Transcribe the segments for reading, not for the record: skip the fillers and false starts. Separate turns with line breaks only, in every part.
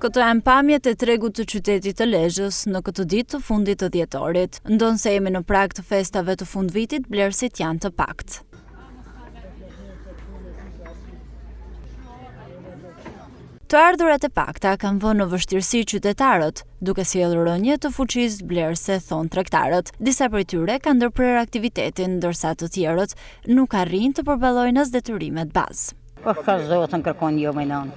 Këto janë pamjet e tregut të qytetit të Lezhës në këtë ditë të fundit të dhjetorit. Ndonë se jemi në prag të festave të fundvitit, blerësit janë të pakt. Të ardhurat e pakta kanë vënë në vështirësi qytetarët, duke sjellur rënje të fuqisë blerëse, thonë tregtarët. Disa prej tyre kanë ndërprer aktivitetin, ndërsa të tjerët nuk arrin të përballojnë as detyrimet bazë.
Po ka zotën kërkon jo më non.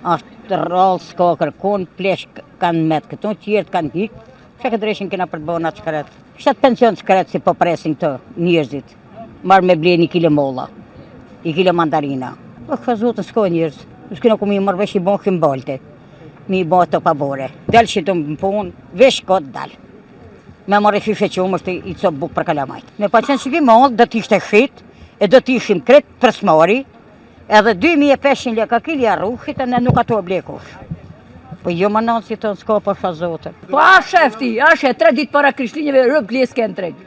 Ashtë rrallë s'ka kërkon, plesh kanë met këtu, tjerët kanë hik. Që këtë dreshin kena për të bëna çkaret. Shtat pension çkaret si po presin të njerëzit. Marr me ble 1 kilo molla, 1 kilo mandarina. Po ka zotën s'ka njerëz. S'kena ku mi marrë vesh i bon këm balte. Mi i bon të pabore. Del që të më punë, vesh këtë dal. Me marrë fishe që umë është i copë bukë për kalamajt. Me pa qenë që ki mallë, do t'ishte shit, e do t'ishim kret për smari, edhe 2500 leka kilja rruhit, e ne nuk ato blekush. Po jo më nënë si të në s'ka për shazote.
Po a shefti, a she 3 ditë para Krishtinjeve rëb gleske në treg.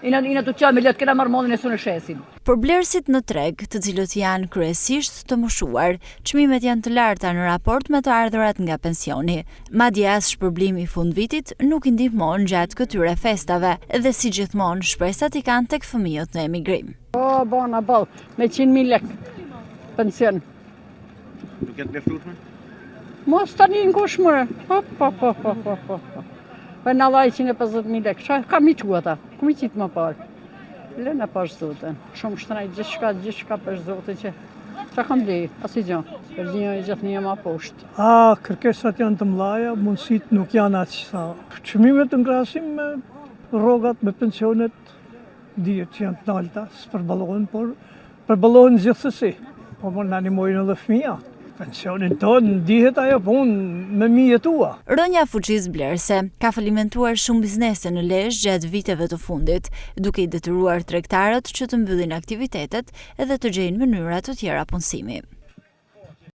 Ina të qa me letë kena marrë mondin e su në shesin.
Për blerësit në treg, të cilët janë kryesisht të moshuar, çmimet janë të larta në raport me të ardhurat nga pensioni. Madje as shpërblimi i fundvitit nuk i ndihmon gjatë këtyre festave dhe si gjithmonë shpresat i kanë tek fëmijët në emigrim.
O, bona ball, me 100.000 lek pension.
Nuk jetë mjaftueshme?
Mos tani në kush mëre. Po. Për në laj 150.000 lek, kam i qua ta, ku mi qitë më parë. Lëna për zotën, shumë shtrajt, gjithçka për zotën që kam blej, as i gjanë, për një i gjithë një ma poshtë.
Kërkesat janë të mlaja, mundësit nuk janë atë që sa. Çmimet të ngrasim me rrogat, me pensionet, dihet që janë të nalta, s'përbalohen, por përbalohen gjithsesi. Po më në animojnë edhe fëmija. Pensionin tonë, dihet ajo punë me mi jetua.
Rënja fuqisë blerëse ka falimentuar shumë biznese në Lezhë gjatë viteve të fundit, duke i detyruar tregtarët që të mbyllin aktivitetet edhe të gjejnë mënyra të tjera punësimi.